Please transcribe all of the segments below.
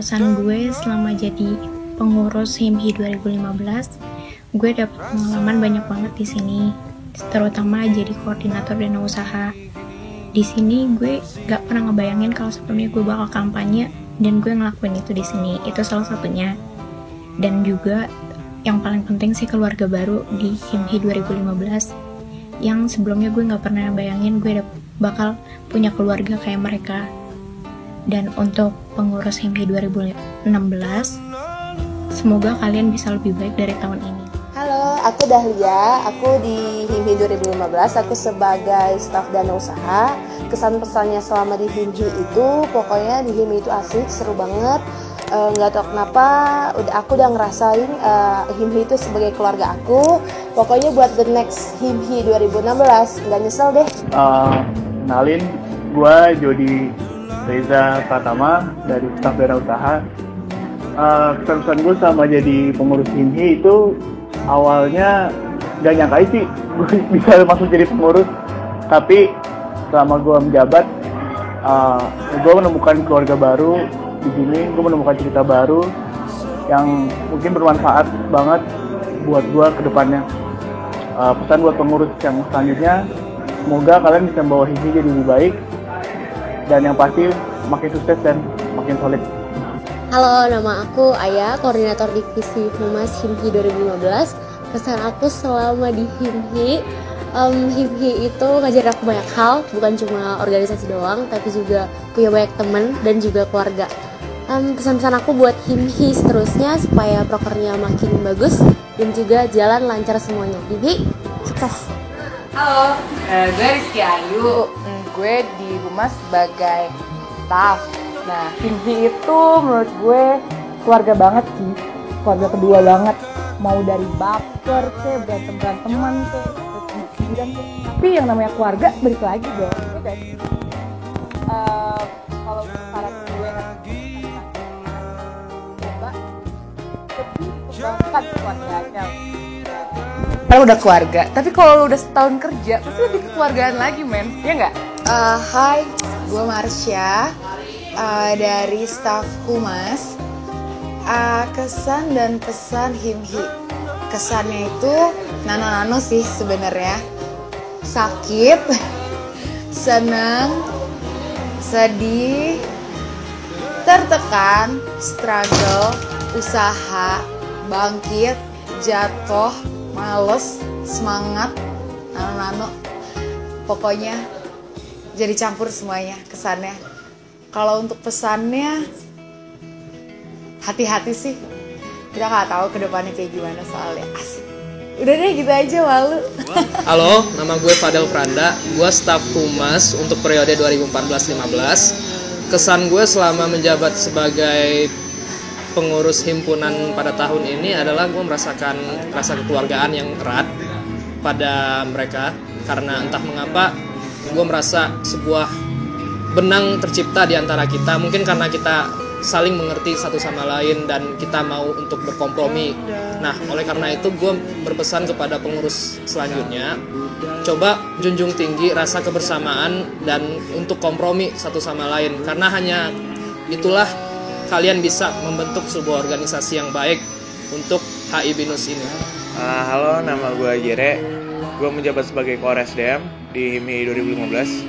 kesan gue selama jadi pengurus HIMHI 2015, gue dapet pengalaman banyak banget di sini, terutama jadi koordinator dana usaha. Di sini gue gak pernah ngebayangin kalau sebelumnya gue bakal kampanye dan gue ngelakuin itu di sini. Itu salah satunya. Dan juga yang paling penting sih keluarga baru di HIMHI 2015 yang sebelumnya gue gak pernah bayangin gue bakal punya keluarga kayak mereka. Dan untuk pengurus HIMHI 2016, semoga kalian bisa lebih baik dari tahun ini. Halo, aku Dahlia, aku di HIMHI 2015, aku sebagai staf dana usaha. Kesan-pesannya selama di HIMHI itu, pokoknya di HIMHI itu asik, seru banget. Nggak tahu kenapa, aku udah ngerasain HIMHI itu sebagai keluarga aku. Pokoknya buat the next HIMHI 2016, nggak nyesel deh. Kenalin, gue Jody Reza Pratama dari staf dana usaha. Kesan gue sama jadi pengurus HIMHI itu awalnya gak nyangka sih gue bisa masuk jadi pengurus, tapi selama gue menjabat, gue menemukan keluarga baru di sini. Gue menemukan cerita baru yang mungkin bermanfaat banget buat gue ke depannya. Pesan buat pengurus yang selanjutnya, semoga kalian bisa membawa HIMHI jadi lebih baik, dan yang pasti makin sukses dan makin solid. Halo, nama aku Aya, koordinator divisi Humas HIMHI 2015. Kesan aku selama di HIMHI, HIMHI itu ngajarin aku banyak hal, bukan cuma organisasi doang, tapi juga punya banyak teman dan juga keluarga. Pesan-pesan aku buat HIMHI seterusnya supaya prokernya makin bagus dan juga jalan lancar semuanya. HIMHI, sukses! Halo, gue Rizky Ayu. Gue di Humas sebagai staf. Nah, HIMHI itu menurut gue keluarga banget sih, keluarga kedua banget. Mau dari baper ke berantem-beranteman ke kemudian ke. Tapi yang namanya keluarga balik lagi dong. Kalau saran gue coba lebih kembangkan keluarganya. Kalau udah keluarga, tapi kalau udah setahun kerja, pasti lebih kekeluargaan lagi, men. Iya nggak? Hai, gue Marsha dari staf Humas. Kesan dan pesan HIMHI. Kesannya itu nano-nano sih sebenarnya. Sakit, senang, sedih, tertekan, struggle, usaha, bangkit, jatuh, males, semangat, nano-nano. Pokoknya jadi campur semuanya kesannya. Kalau untuk pesannya, hati-hati sih. Kita nggak tahu ke depannya kayak gimana soalnya. Asik. Udah deh gitu aja, malu. Halo, nama gue Fadel Franda. Gue staf Humas untuk periode 2014-15. Kesan gue selama menjabat sebagai pengurus himpunan pada tahun ini adalah gue merasakan rasa kekeluargaan yang erat pada mereka. Karena entah mengapa gue merasa sebuah benang tercipta di antara kita, mungkin karena kita saling mengerti satu sama lain dan kita mau untuk berkompromi. Nah, oleh karena itu gue berpesan kepada pengurus selanjutnya, coba junjung tinggi rasa kebersamaan dan untuk kompromi satu sama lain, karena hanya itulah kalian bisa membentuk sebuah organisasi yang baik untuk HI BINUS ini. Halo, nama gue Jere. Gue menjabat sebagai Koresdem di HIMHI 2015.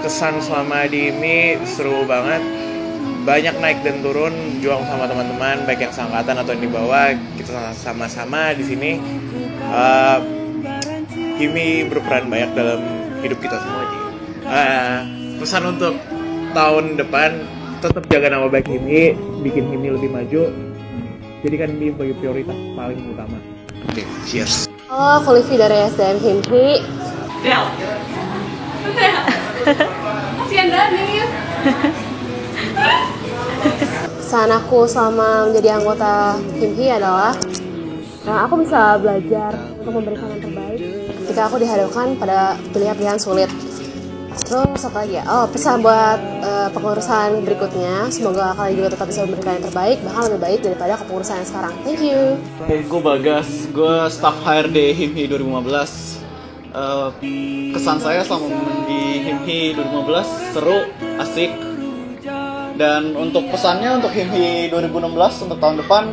Kesan selama di HIMHI seru banget. Banyak naik dan turun, juang sama teman-teman, baik yang seangkatan atau yang di bawah. Kita sama-sama di sini. HIMHI berperan banyak dalam hidup kita semua. Pesan untuk tahun depan, tetap jaga nama baik HIMHI, bikin HIMHI lebih maju. Jadikan ini sebagai prioritas paling utama. Oke, cheers. Halo, aku Livi dari SDM HIMHI. Del. Kasian Danis. Pesan aku selama menjadi anggota HIMHI adalah aku bisa belajar untuk memberikan yang terbaik ketika aku dihadapkan pada pilihan-pilihan sulit. Terus apa lagi ya? Pesan buat kepengurusan berikutnya, semoga kalian juga tetap bisa memberikan yang terbaik, bahkan lebih baik daripada kepengurusan yang sekarang. Thank you. Gue Bagas, gue staf HRD HIMHI 2015. Kesan saya selama di HIMHI 2015 seru, asik, Dan untuk pesannya untuk HIMHI 2016 untuk tahun depan,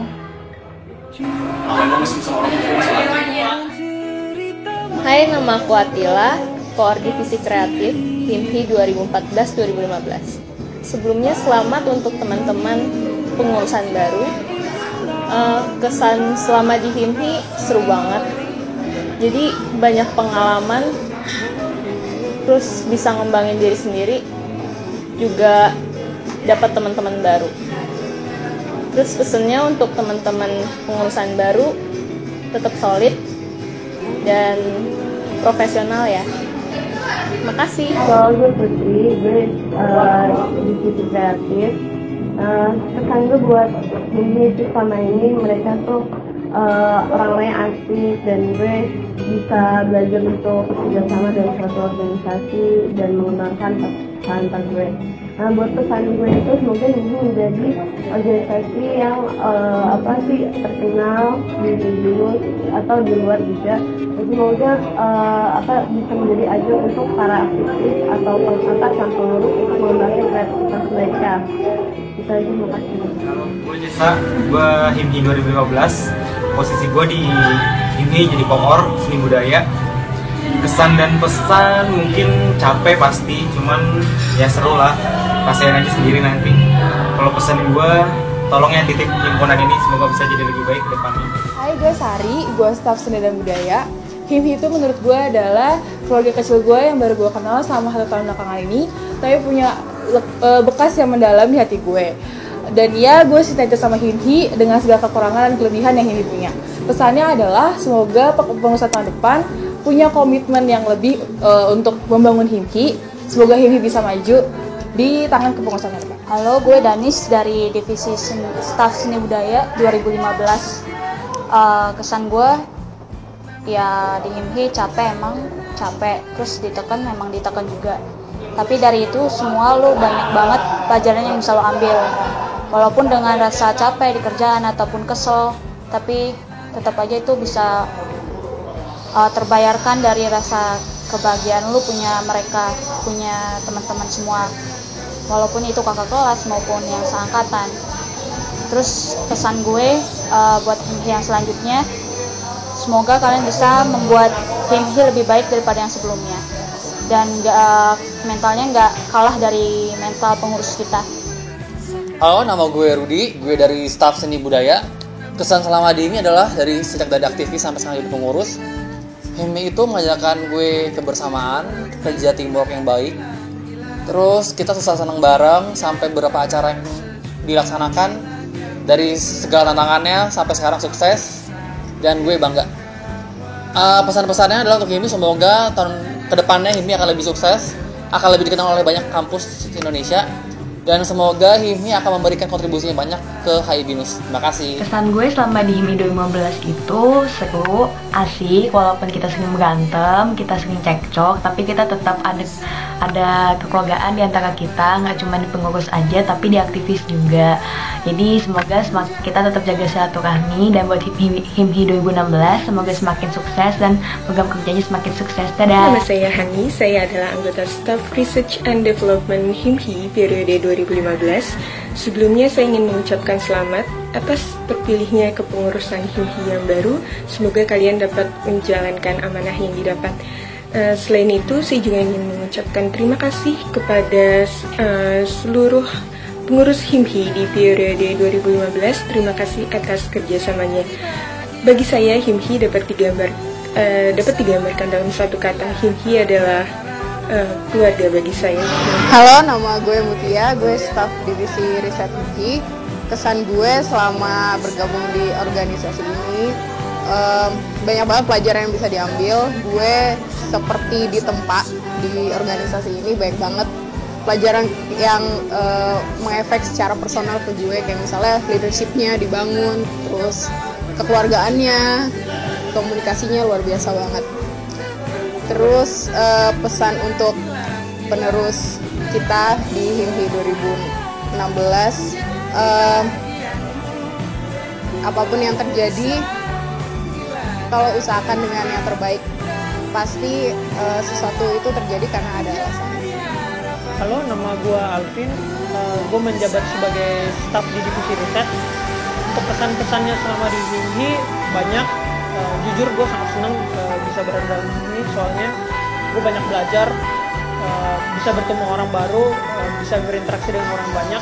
Hai, nama aku Atila, Koor Divisi Kreatif HIMHI 2014-2015. Sebelumnya selamat untuk teman-teman pengurusan baru. Kesan selama di HIMHI seru banget. Jadi banyak pengalaman, terus bisa ngembangin diri sendiri, juga dapat teman-teman baru. Terus pesennya untuk teman-teman pengurusan baru, tetap solid dan profesional ya. Makasih. Kalau gue Putri, gue divisi kreatif. Kesan gue buat HIMHI itu selama ini mereka tuh orang-orang yang asik, dan gue bisa belajar untuk kerjasama dengan suatu organisasi dan mengembangkan talenta gue. Nah, buat pesan gue itu semoga ini menjadi organisasi yang terkenal di Binus atau di luar juga. Semoga bisa menjadi ajang untuk para aktivis atau yang pengurus untuk mengembangkan kreativitas mereka. Kita aja, makasih. Gue Jesa, gue HIMHI 2015. Posisi gue di HIMHI jadi pengor seni budaya. Kesan dan pesan mungkin capek pasti, cuman ya seru lah, rasain aja sendiri nanti. Kalau pesan gue, tolong ya titip himpunan ini, semoga bisa jadi lebih baik ke depannya. Hai, gue Sari, gue staf seni dan budaya. HIMHI itu menurut gue adalah keluarga kecil gue yang baru gue kenal selama 1 tahun belakangan ini, tapi punya bekas yang mendalam di hati gue. Dan ya, gue cinta sama HIMHI dengan segala kekurangan dan kelebihan yang HIMHI punya. Pesannya adalah semoga pengurusan tahun depan punya komitmen yang lebih untuk membangun HIMHI. Semoga HIMHI bisa maju di tangan kepengurusan depan. Halo, gue Danis dari Divisi Staf Seni Budaya 2015. Kesan gue, ya di HIMHI capek, terus ditekan juga. Tapi dari itu semua lo banyak banget pelajaran yang bisa lo ambil. Walaupun dengan rasa capek di kerjaan ataupun kesel, tapi tetap aja itu bisa terbayarkan dari rasa kebahagiaan lu punya mereka, punya teman-teman semua, walaupun itu kakak kelas maupun yang seangkatan. Terus pesan gue buat HIMHI yang selanjutnya, semoga kalian bisa membuat HIMHI lebih baik daripada yang sebelumnya, dan mentalnya nggak kalah dari mental pengurus kita. Halo, nama gue Rudi, gue dari staf seni budaya. Kesan selama di HIMHI adalah sejak dari aktivis sampai sekarang jadi pengurus, HIMHI itu mengajarkan gue kebersamaan, kerja teamwork yang baik. Terus kita susah senang bareng sampai beberapa acara yang dilaksanakan, dari segala tantangannya sampai sekarang sukses, dan gue bangga. Pesan-pesannya adalah untuk HIMHI, semoga tahun kedepannya HIMHI akan lebih sukses, akan lebih dikenal oleh banyak kampus di Indonesia, dan semoga HIMHI akan memberikan kontribusi yang banyak ke HI Binus. Terima kasih. Kesan gue selama di HIMHI 2015 itu seru, asik, walaupun kita sering berantem, kita sering cekcok, tapi kita tetap ada kekeluargaan di antara kita, nggak cuma di pengurus aja, tapi di aktivis juga. Jadi semoga kita tetap jaga silaturahmi, dan buat HIMHI 2016 semoga semakin sukses dan program kerjanya semakin sukses. Dadah. Nama saya Hani, saya adalah anggota Staff Research and Development HIMHI periode 2015. Sebelumnya saya ingin mengucapkan selamat atas terpilihnya kepengurusan HIMHI yang baru. Semoga kalian dapat menjalankan amanah yang didapat. Selain itu, saya juga ingin mengucapkan terima kasih kepada seluruh pengurus HIMHI di periode 2015. Terima kasih atas kerjasamanya. Bagi saya, HIMHI dapat digambarkan dalam satu kata. HIMHI adalah keluarga bagi saya. Halo, nama gue Mutia, gue staf divisi riset HIMHI. Kesan gue selama bergabung di organisasi ini, banyak banget pelajaran yang bisa diambil. Gue seperti ditempa di organisasi ini, banyak banget pelajaran yang mengefek secara personal ke gue, kayak misalnya leadership-nya dibangun, terus kekeluargaannya, komunikasinya luar biasa banget. Terus pesan untuk penerus kita di HIMHI 2016, apapun yang terjadi, kalau usahakan dengan yang terbaik, pasti sesuatu itu terjadi karena ada alasan. Halo, nama gue Alvin. Gue menjabat sebagai staf di divisi riset. Untuk pesan-pesannya selama di HIMHI banyak. Jujur gue sangat senang bisa berada dalam ini, soalnya gue banyak belajar, bisa bertemu orang baru, bisa berinteraksi dengan orang banyak.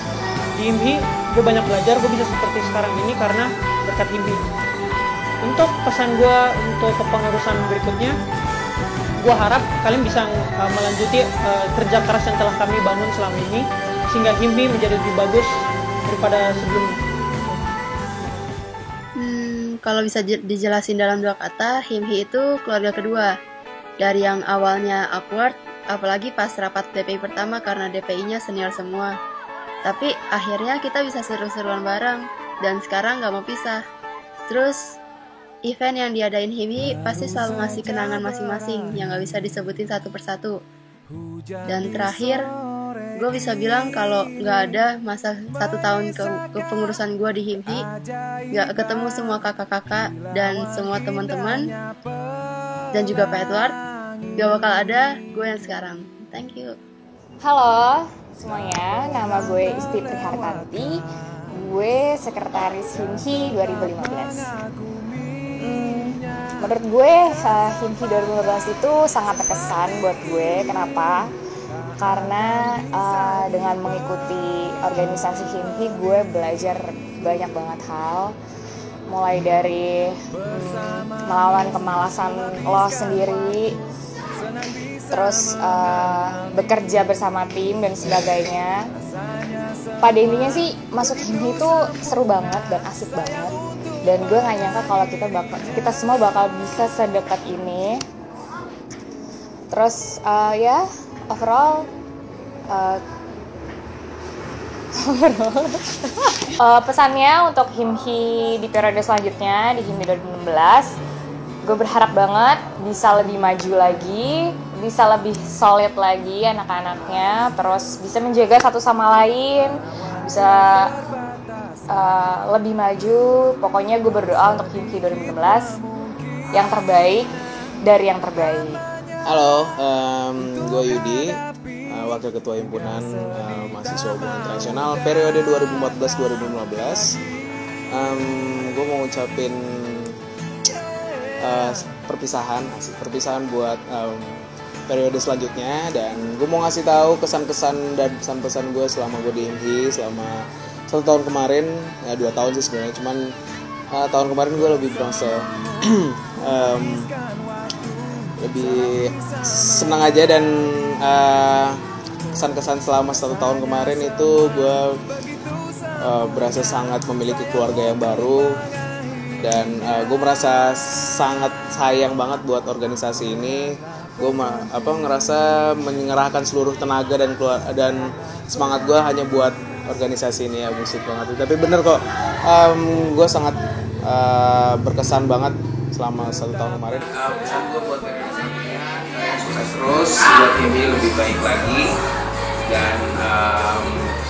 Di HIMHI gue banyak belajar, gue bisa seperti sekarang ini karena berkat HIMHI. Untuk pesan gue untuk kepengurusan berikutnya, gue harap kalian bisa melanjuti kerja keras yang telah kami bangun selama ini, sehingga HIMHI menjadi lebih bagus daripada sebelumnya. Kalau bisa dijelasin dalam 2 kata, HIMHI itu keluarga kedua. Dari yang awalnya awkward, apalagi pas rapat DPI pertama karena DPI-nya senior semua. Tapi akhirnya kita bisa seru-seruan bareng, dan sekarang gak mau pisah. Terus, event yang diadain HIMHI pasti selalu ngasih kenangan masing-masing yang gak bisa disebutin satu persatu. Dan terakhir, gue bisa bilang kalau gak ada masa 1 tahun kepengurusan gue di HIMHI, gak ketemu semua kakak-kakak dan semua teman-teman, dan juga Pak Edward, gak bakal ada gue yang sekarang. Thank you. Halo semuanya, nama gue Isti Prihartanti. Gue sekretaris HIMHI 2015. Menurut gue HIMHI 2015 itu sangat terkesan buat gue. Kenapa? Karena dengan mengikuti organisasi HIMHI gue belajar banyak banget hal, mulai dari melawan kemalasan lo sendiri, terus bekerja bersama tim dan sebagainya. Pada intinya sih masuk HIMHI itu seru banget dan asik banget, dan gue gak nyangka kalau kita semua bakal bisa sedekat ini. Terus ya overall pesannya untuk HIMHI di periode selanjutnya, di HIMHI 2016, gue berharap banget bisa lebih maju lagi, bisa lebih solid lagi anak-anaknya, terus bisa menjaga satu sama lain, bisa lebih maju. Pokoknya gue berdoa untuk HIMHI 2016 yang terbaik dari yang terbaik. Halo, gue Yudi, Wakil Ketua Himpunan Mahasiswa Hubungan Internasional periode 2014-2015. Gue mau ngucapin perpisahan buat periode selanjutnya, dan gue mau ngasih tahu kesan-kesan dan pesan-pesan gue selama gue di HIMHI selama 1 tahun kemarin, ya 2 tahun sih sebenarnya, cuman tahun kemarin gue lebih berasa lebih senang aja, dan kesan-kesan selama 1 tahun kemarin itu gue berasa sangat memiliki keluarga yang baru, dan gue merasa sangat sayang banget buat organisasi ini. Gue ngerasa mengerahkan seluruh tenaga dan semangat gue hanya buat organisasi ini, ya musik banget. Tapi bener kok, gue sangat berkesan banget selama 1 tahun kemarin. Pesan gue buat organisasinya, sukses terus, buat HIMHI lebih baik lagi, dan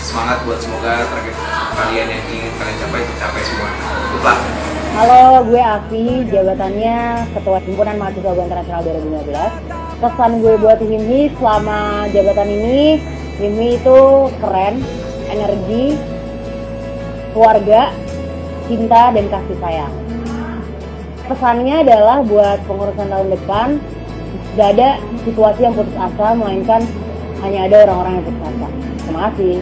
semangat buat semoga target kalian yang ingin kalian capai tercapai semua. Good luck. Halo, gue Afi, jabatannya Ketua Himpunan Mahasiswa Hubungan Internasional 2015. Pesan gue buat HIMHI selama jabatan ini, HIMHI itu keren, energi, keluarga, cinta, dan kasih sayang. Pesannya adalah buat pengurusan tahun depan, gak ada situasi yang putus asa, melainkan hanya ada orang-orang yang putus asa. Terima kasih.